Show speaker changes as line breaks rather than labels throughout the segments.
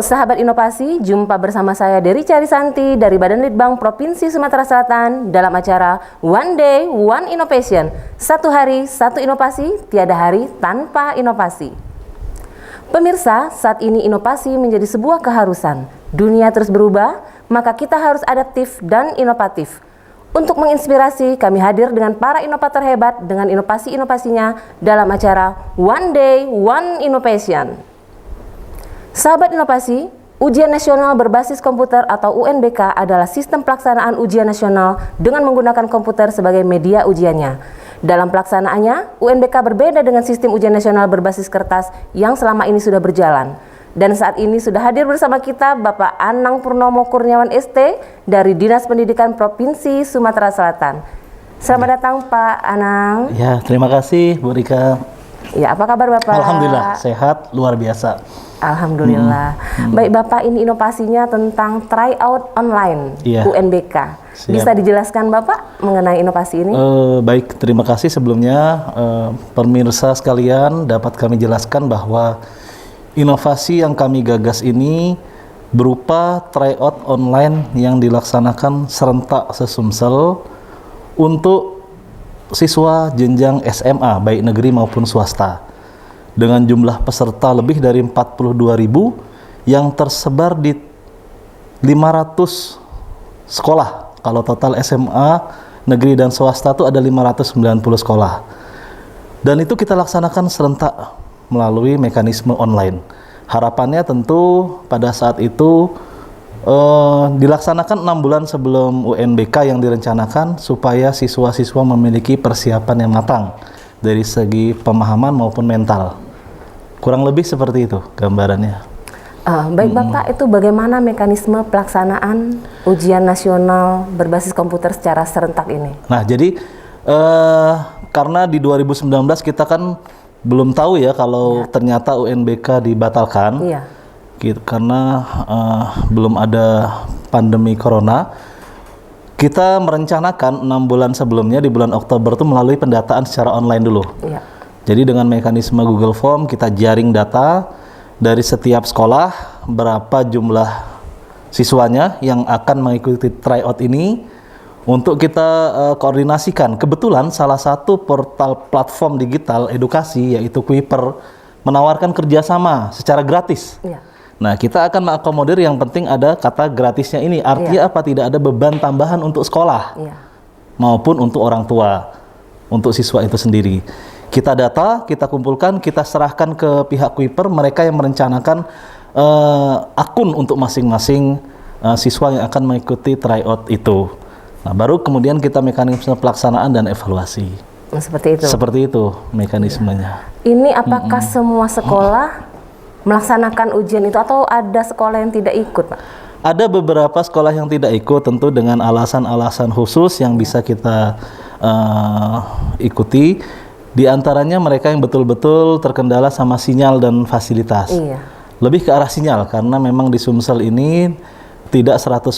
sahabat inovasi, jumpa bersama saya Dery Carisanti dari Badan Litbang Provinsi Sumatera Selatan dalam acara One Day One Innovation. Satu hari, satu inovasi, tiada hari tanpa inovasi. Pemirsa, saat ini inovasi menjadi sebuah keharusan. Dunia terus berubah, maka kita harus adaptif dan inovatif. Untuk menginspirasi, kami hadir dengan para inovator hebat dengan inovasi-inovasinya dalam acara One Day One Innovation. Sahabat inovasi, ujian nasional berbasis komputer atau UNBK adalah sistem pelaksanaan ujian nasional dengan menggunakan komputer sebagai media ujiannya. Dalam pelaksanaannya, UNBK berbeda dengan sistem ujian nasional berbasis kertas yang selama ini sudah berjalan. Dan saat ini sudah hadir bersama kita Bapak Anang Purnomo Kurniawan ST dari Dinas Pendidikan Provinsi Sumatera Selatan. Selamat datang Pak Anang.
Ya, terima kasih Bu Rika.
Ya, apa kabar Bapak?
Alhamdulillah, sehat, luar biasa.
Alhamdulillah. Baik Bapak, ini inovasinya tentang tryout online UNBK.
Siap.
Bisa dijelaskan Bapak mengenai inovasi ini?
Baik, terima kasih sebelumnya. Pemirsa sekalian, dapat kami jelaskan bahwa inovasi yang kami gagas ini berupa tryout online yang dilaksanakan serentak sesumsel untuk siswa jenjang SMA, baik negeri maupun swasta. Dengan jumlah peserta lebih dari 42.000 yang tersebar di 500 sekolah. Kalau total SMA, negeri dan swasta itu ada 590 sekolah. Dan itu kita laksanakan serentak melalui mekanisme online. Harapannya tentu pada saat itu dilaksanakan 6 bulan sebelum UNBK yang direncanakan supaya siswa-siswa memiliki persiapan yang matang dari segi pemahaman maupun mental. Kurang lebih seperti itu gambarannya.
Baik Bapak, itu bagaimana mekanisme pelaksanaan ujian nasional berbasis komputer secara serentak ini?
Nah, jadi karena di 2019 kita kan belum tahu ya kalau ternyata UNBK dibatalkan.
Iya.
Karena belum ada pandemi corona, kita merencanakan 6 bulan sebelumnya di bulan Oktober itu melalui pendataan secara online dulu. Iya. Jadi dengan mekanisme Google Form kita jaring data dari setiap sekolah berapa jumlah siswanya yang akan mengikuti tryout ini untuk kita koordinasikan. Kebetulan salah satu portal platform digital edukasi yaitu Kuiper menawarkan kerjasama secara gratis. Iya. Nah, kita akan mengakomodir yang penting ada kata gratisnya ini. Artinya apa? Tidak ada beban tambahan untuk sekolah maupun untuk orang tua, untuk siswa itu sendiri. Kita data, kita kumpulkan, kita serahkan ke pihak Kuiper, mereka yang merencanakan akun untuk masing-masing siswa yang akan mengikuti tryout itu. Nah, baru kemudian kita mekanisme pelaksanaan dan evaluasi.
Seperti itu? Seperti
itu mekanismenya.
Ini apakah semua sekolah melaksanakan ujian itu atau ada sekolah yang tidak ikut, Pak?
Ada beberapa sekolah yang tidak ikut, tentu dengan alasan-alasan khusus yang bisa kita ikuti. Di antaranya mereka yang betul-betul terkendala sama sinyal dan fasilitas. Iya. Lebih ke arah sinyal, karena memang di Sumsel ini tidak 100%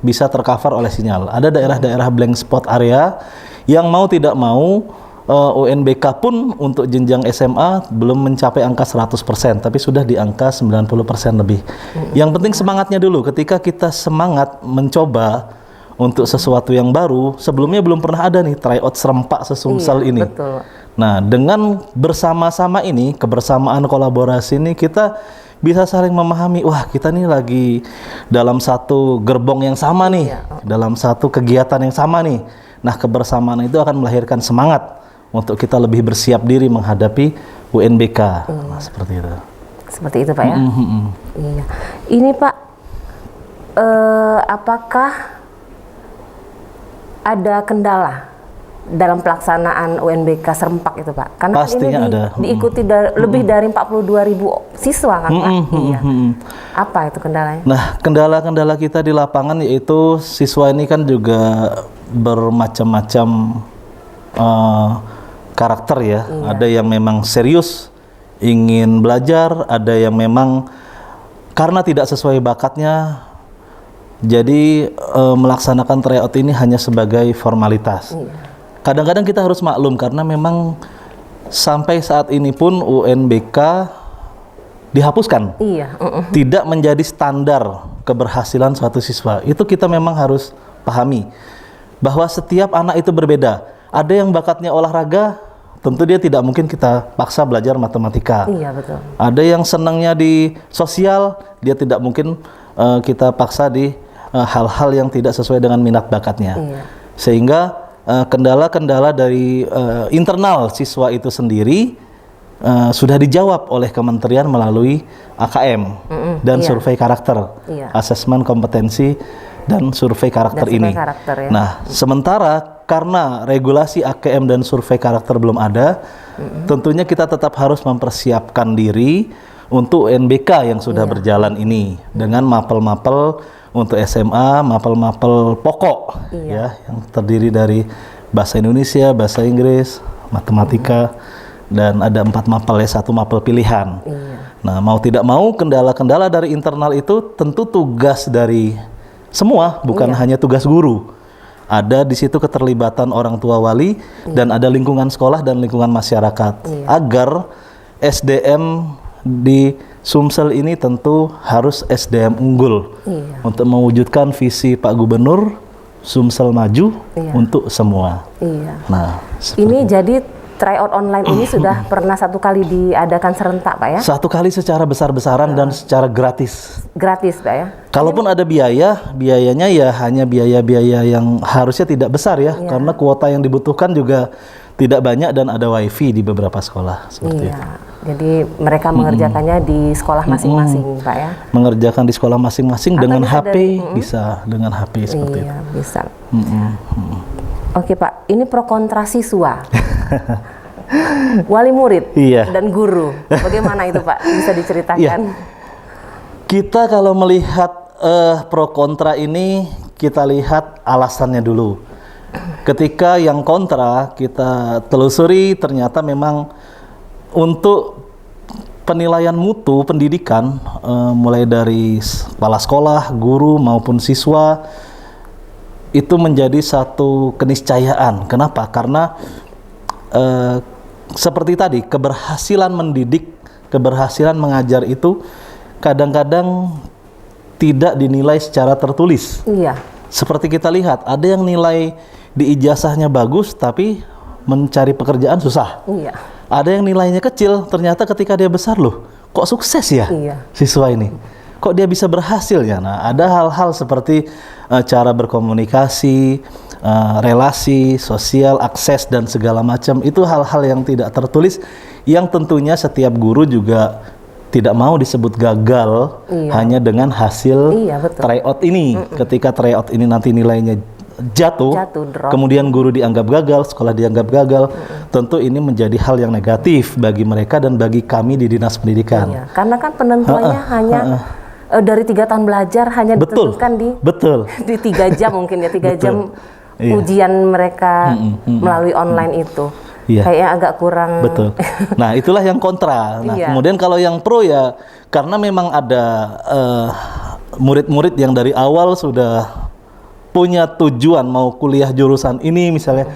bisa tercover oleh sinyal. Ada daerah-daerah blank spot area yang mau tidak mau UNBK pun untuk jenjang SMA belum mencapai angka 100%, tapi sudah di angka 90% lebih. Yang penting semangatnya dulu, ketika kita semangat mencoba untuk sesuatu yang baru, sebelumnya belum pernah ada nih tryout serempak sesumsel ini.
Betul.
Nah, dengan bersama-sama ini, kebersamaan kolaborasi ini, kita bisa saling memahami, wah kita nih lagi dalam satu gerbong yang sama nih, dalam satu kegiatan yang sama nih. Nah, kebersamaan itu akan melahirkan semangat untuk kita lebih bersiap diri menghadapi UNBK. Nah, seperti itu.
Seperti itu Pak ya? Iya. Ini Pak, apakah ada kendala dalam pelaksanaan UNBK serempak itu Pak? Karena
pastinya
ini diikuti lebih dari 42.000 siswa kan Pak? Iya. Apa itu kendalanya? Nah,
kendala-kendala kita di lapangan yaitu siswa ini kan juga bermacam-macam karakter ya. Iya. Ada yang memang serius ingin belajar, ada yang memang karena tidak sesuai bakatnya jadi melaksanakan tryout ini hanya sebagai formalitas. Kadang-kadang kita harus maklum karena memang sampai saat ini pun UNBK dihapuskan.
Iya.
Tidak menjadi standar keberhasilan suatu siswa. Itu kita memang harus pahami bahwa setiap anak itu berbeda. Ada yang bakatnya olahraga, tentu dia tidak mungkin kita paksa belajar matematika.
Iya, betul.
Ada yang senangnya di sosial, dia tidak mungkin kita paksa di hal-hal yang tidak sesuai dengan minat bakatnya.
Iya.
Sehingga kendala-kendala dari internal siswa itu sendiri sudah dijawab oleh kementerian melalui AKM dan
iya.
survei karakter,
Iya.
asesmen kompetensi dan survei karakter
Dan survei
ini.
karakter, ya.
Nah, sementara karena regulasi AKM dan survei karakter belum ada, tentunya kita tetap harus mempersiapkan diri untuk UNBK yang sudah berjalan ini dengan mapel-mapel untuk SMA, mapel-mapel pokok ya, yang terdiri dari bahasa Indonesia, bahasa Inggris, matematika, dan ada 4 mapel ya, 1 mapel pilihan. Nah, mau tidak mau kendala-kendala dari internal itu tentu tugas dari semua, bukan hanya tugas guru. Ada di situ keterlibatan orang tua wali dan ada lingkungan sekolah dan lingkungan masyarakat agar SDM di Sumsel ini tentu harus SDM unggul untuk mewujudkan visi Pak Gubernur Sumsel maju untuk semua. Nah,
ini jadi tryout online ini sudah pernah 1 kali diadakan serentak, Pak ya?
1 kali secara besar-besaran dan secara gratis.
Gratis, Pak ya?
Kalaupun ada biayanya ya hanya biaya-biaya yang harusnya tidak besar ya, karena kuota yang dibutuhkan juga tidak banyak dan ada wifi di beberapa sekolah seperti itu.
Jadi mereka mengerjakannya di sekolah masing-masing, Pak ya?
Mengerjakan di sekolah masing-masing dengan HP, bisa dengan HP seperti itu.
Iya, bisa. Oke, Pak, ini pro kontra siswa. Wali murid dan guru. Bagaimana itu, Pak? Bisa diceritakan?
Kita kalau melihat pro kontra ini, kita lihat alasannya dulu. Ketika yang kontra kita telusuri, ternyata memang untuk penilaian mutu pendidikan, mulai dari kepala sekolah, guru maupun siswa, itu menjadi satu keniscayaan. Kenapa? Karena seperti tadi, keberhasilan mendidik, keberhasilan mengajar itu kadang-kadang tidak dinilai secara tertulis.
Iya.
Seperti kita lihat, ada yang nilai di ijazahnya bagus, tapi mencari pekerjaan susah.
Iya.
Ada yang nilainya kecil, ternyata ketika dia besar loh, kok sukses ya siswa ini? Kok dia bisa berhasil ya? Nah, ada hal-hal seperti cara berkomunikasi, relasi, sosial, akses, dan segala macam. Itu hal-hal yang tidak tertulis, yang tentunya setiap guru juga tidak mau disebut gagal hanya dengan hasil tryout ini. Ketika tryout ini nanti nilainya jatuh kemudian guru dianggap gagal, sekolah dianggap gagal, tentu ini menjadi hal yang negatif bagi mereka dan bagi kami di Dinas Pendidikan.
Karena kan penentuannya hanya dari 3 tahun belajar hanya ditentukan di 3 jam mungkin ya, 3 jam ujian mereka melalui online itu. Kayaknya agak kurang. Nah, itulah yang kontra. Nah, kemudian kalau yang pro ya, karena memang ada murid-murid yang dari awal sudah punya tujuan mau kuliah jurusan ini misalnya,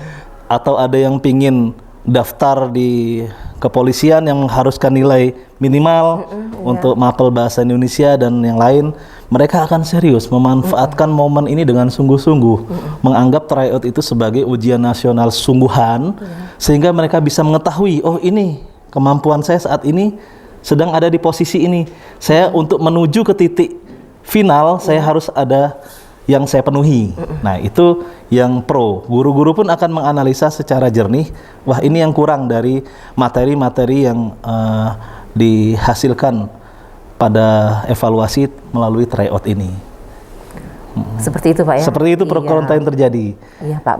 atau ada yang pingin daftar di kepolisian yang mengharuskan nilai minimal untuk mapel bahasa Indonesia dan yang lain, mereka akan serius memanfaatkan momen ini dengan sungguh-sungguh, menganggap tryout itu sebagai ujian nasional sungguhan, sehingga mereka bisa mengetahui, oh ini kemampuan saya saat ini sedang ada di posisi ini, saya untuk menuju ke titik final saya harus ada yang saya penuhi. Nah, itu yang pro. Guru-guru pun akan menganalisa secara jernih, wah ini yang kurang dari materi-materi yang dihasilkan pada evaluasi melalui tryout ini. Seperti itu, Pak ya?
Seperti itu pro kontra yang terjadi.
Iya, Pak.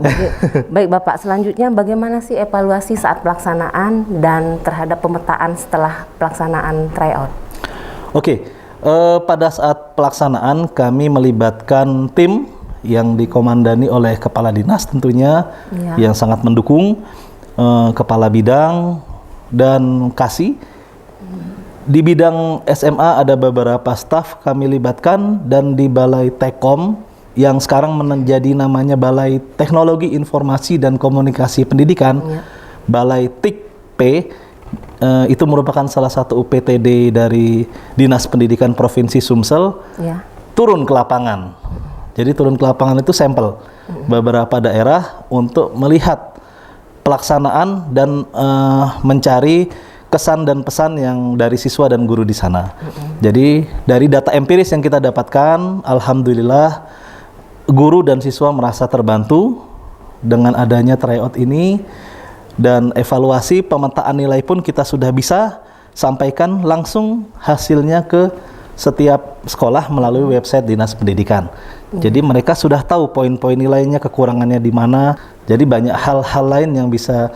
Baik, Bapak. Selanjutnya bagaimana sih evaluasi saat pelaksanaan dan terhadap pemetaan setelah pelaksanaan tryout? Oke.
Pada saat pelaksanaan kami melibatkan tim yang dikomandani oleh kepala dinas tentunya yang sangat mendukung, kepala bidang dan kasih. Di bidang SMA ada beberapa staf kami libatkan, dan di Balai Tekom yang sekarang menjadi namanya Balai Teknologi Informasi dan Komunikasi Pendidikan, Balai TIKP, itu merupakan salah satu UPTD dari Dinas Pendidikan Provinsi Sumsel, turun ke lapangan. Jadi turun ke lapangan itu sampel beberapa daerah untuk melihat pelaksanaan dan mencari kesan dan pesan yang dari siswa dan guru di sana. Jadi dari data empiris yang kita dapatkan, alhamdulillah guru dan siswa merasa terbantu dengan adanya tryout ini, dan evaluasi pemetaan nilai pun kita sudah bisa sampaikan langsung hasilnya ke setiap sekolah melalui website Dinas Pendidikan. Jadi mereka sudah tahu poin-poin nilainya, kekurangannya di mana. Jadi banyak hal-hal lain yang bisa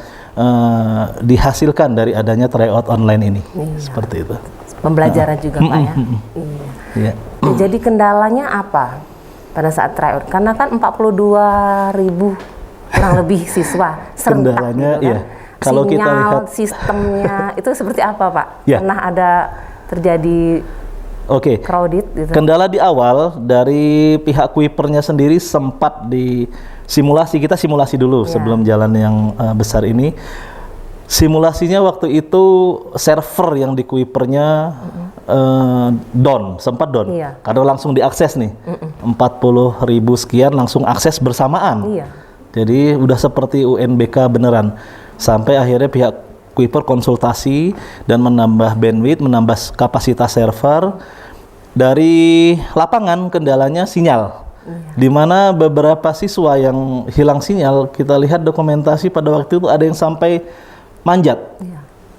dihasilkan dari adanya tryout online ini. Seperti itu.
Pembelajaran juga Pak ya.
Iya.
Jadi kendalanya apa pada saat tryout? Karena kan 42.000 kurang lebih siswa serentak
Kendalanya,
gitu kan.
iya. Kalau kita lihat
sistemnya itu seperti apa Pak?
Ya.
Pernah ada terjadi crowded gitu?
Kendala di awal dari pihak Kuipernya sendiri sempat di simulasi, kita simulasi dulu sebelum jalan yang besar ini. Simulasinya waktu itu server yang di Kuipernya down, sempat down. Karena langsung diakses nih. 40.000 sekian langsung akses bersamaan. Jadi udah seperti UNBK beneran. Sampai akhirnya pihak Kuiper konsultasi dan menambah bandwidth, menambah kapasitas server. Dari lapangan kendalanya sinyal. Di mana beberapa siswa yang hilang sinyal, kita lihat dokumentasi pada waktu itu ada yang sampai manjat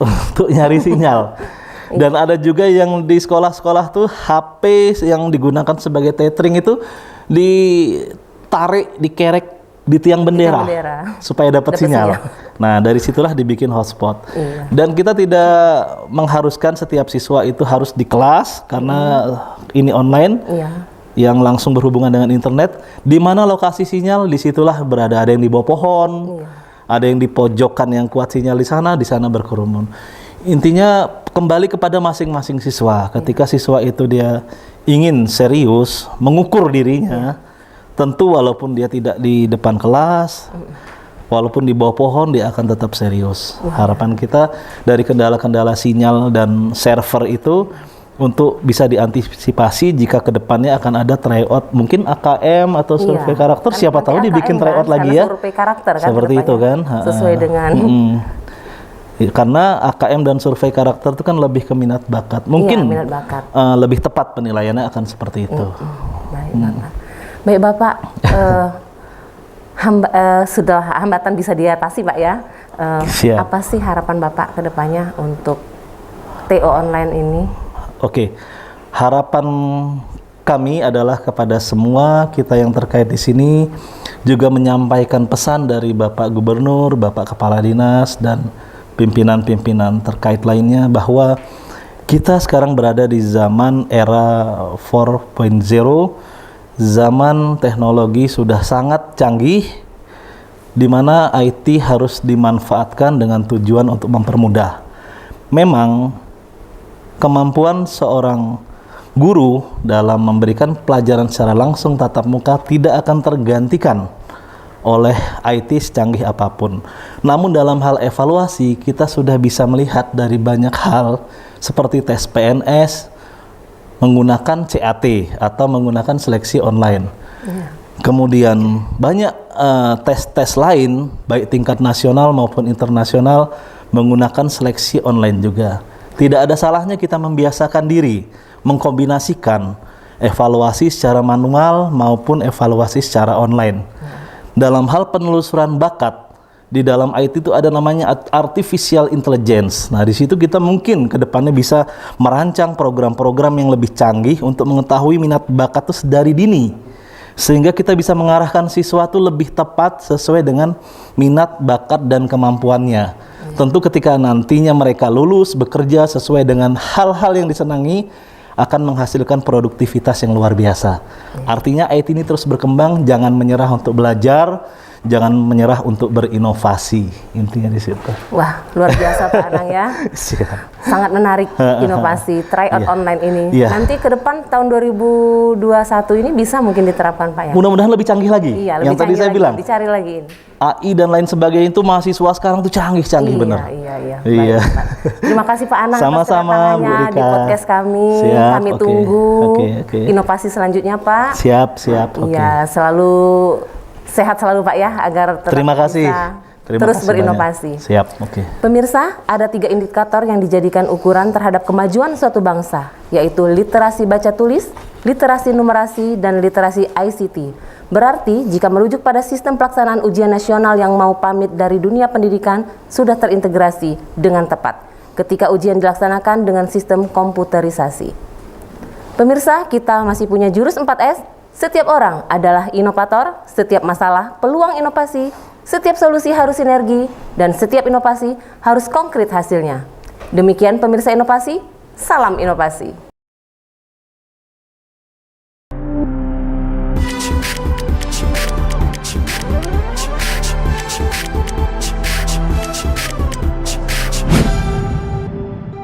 untuk nyari sinyal. Dan ada juga yang di sekolah-sekolah tuh HP yang digunakan sebagai tethering itu ditarik, dikerek di tiang bendera, supaya dapat sinyal. Nah, dari situlah dibikin hotspot. Dan kita tidak mengharuskan setiap siswa itu harus di kelas karena ini online, yang langsung berhubungan dengan internet. Di mana lokasi sinyal, disitulah berada. Ada yang di bawah pohon, ada yang di pojokan yang kuat sinyal di sana berkerumun. Intinya kembali kepada masing-masing siswa. Ketika siswa itu dia ingin serius mengukur dirinya, tentu walaupun dia tidak di depan kelas, walaupun di bawah pohon, dia akan tetap serius. Harapan kita dari kendala-kendala sinyal dan server itu untuk bisa diantisipasi jika kedepannya akan ada tryout, mungkin AKM atau survei karakter, kan siapa tahu dibikin tryout lagi ya.
Survei karakter kan,
seperti itu kan.
Sesuai dengan
karena AKM dan survei karakter itu kan lebih ke minat bakat. Mungkin
minat bakat.
Lebih tepat penilaiannya akan seperti itu.
Baik Bapak, sudah hambatan bisa diatasi Pak ya. Apa sih harapan Bapak ke depannya untuk TO online ini?
Harapan kami adalah kepada semua kita yang terkait di sini juga menyampaikan pesan dari Bapak Gubernur, Bapak Kepala Dinas, dan pimpinan-pimpinan terkait lainnya bahwa kita sekarang berada di zaman era 4.0. Zaman teknologi sudah sangat canggih, di mana IT harus dimanfaatkan dengan tujuan untuk mempermudah. Memang kemampuan seorang guru dalam memberikan pelajaran secara langsung tatap muka tidak akan tergantikan oleh IT secanggih apapun. Namun dalam hal evaluasi kita sudah bisa melihat dari banyak hal seperti tes PNS, menggunakan CAT atau menggunakan seleksi online. Kemudian banyak tes-tes lain baik tingkat nasional maupun internasional menggunakan seleksi online juga. Tidak ada salahnya kita membiasakan diri mengkombinasikan evaluasi secara manual maupun evaluasi secara online. Dalam hal penelusuran bakat, di dalam IT itu ada namanya artificial intelligence. Nah, di situ kita mungkin ke depannya bisa merancang program-program yang lebih canggih untuk mengetahui minat bakat itu dari dini. Sehingga kita bisa mengarahkan siswa itu lebih tepat sesuai dengan minat, bakat, dan kemampuannya. Tentu ketika nantinya mereka lulus, bekerja sesuai dengan hal-hal yang disenangi, akan menghasilkan produktivitas yang luar biasa. Artinya IT ini terus berkembang, jangan menyerah untuk belajar, jangan menyerah untuk berinovasi, intinya di situ.
Wah, luar biasa Pak Anang ya.
Siap.
Sangat menarik inovasi tryout online ini. Nanti ke depan tahun 2021 ini bisa mungkin diterapkan Pak ya.
Mudah-mudahan lebih canggih lagi.
Iya,
yang tadi saya bilang.
Dicari lagi.
AI dan lain sebagainya itu mahasiswa sekarang tuh canggih-canggih bener.
Iya.
Iya.
Baik, terima kasih Pak Anang
Sama-sama, Bu
di
Rika.
podcast kami.
Siap,
Kami tunggu
Oke.
inovasi selanjutnya Pak.
Siap.
Iya, selalu sehat selalu Pak ya, agar tetap
Terima kasih.
bisa
Terima
terus
kasih
berinovasi.
banyak. Siap, oke.
Pemirsa, ada 3 indikator yang dijadikan ukuran terhadap kemajuan suatu bangsa, yaitu literasi baca tulis, literasi numerasi, dan literasi ICT. Berarti, jika merujuk pada sistem pelaksanaan ujian nasional yang mau pamit dari dunia pendidikan, sudah terintegrasi dengan tepat ketika ujian dilaksanakan dengan sistem komputerisasi. Pemirsa, kita masih punya jurus 4S. Setiap orang adalah inovator, setiap masalah peluang inovasi, setiap solusi harus sinergi, dan setiap inovasi harus konkret hasilnya. Demikian pemirsa inovasi, salam inovasi.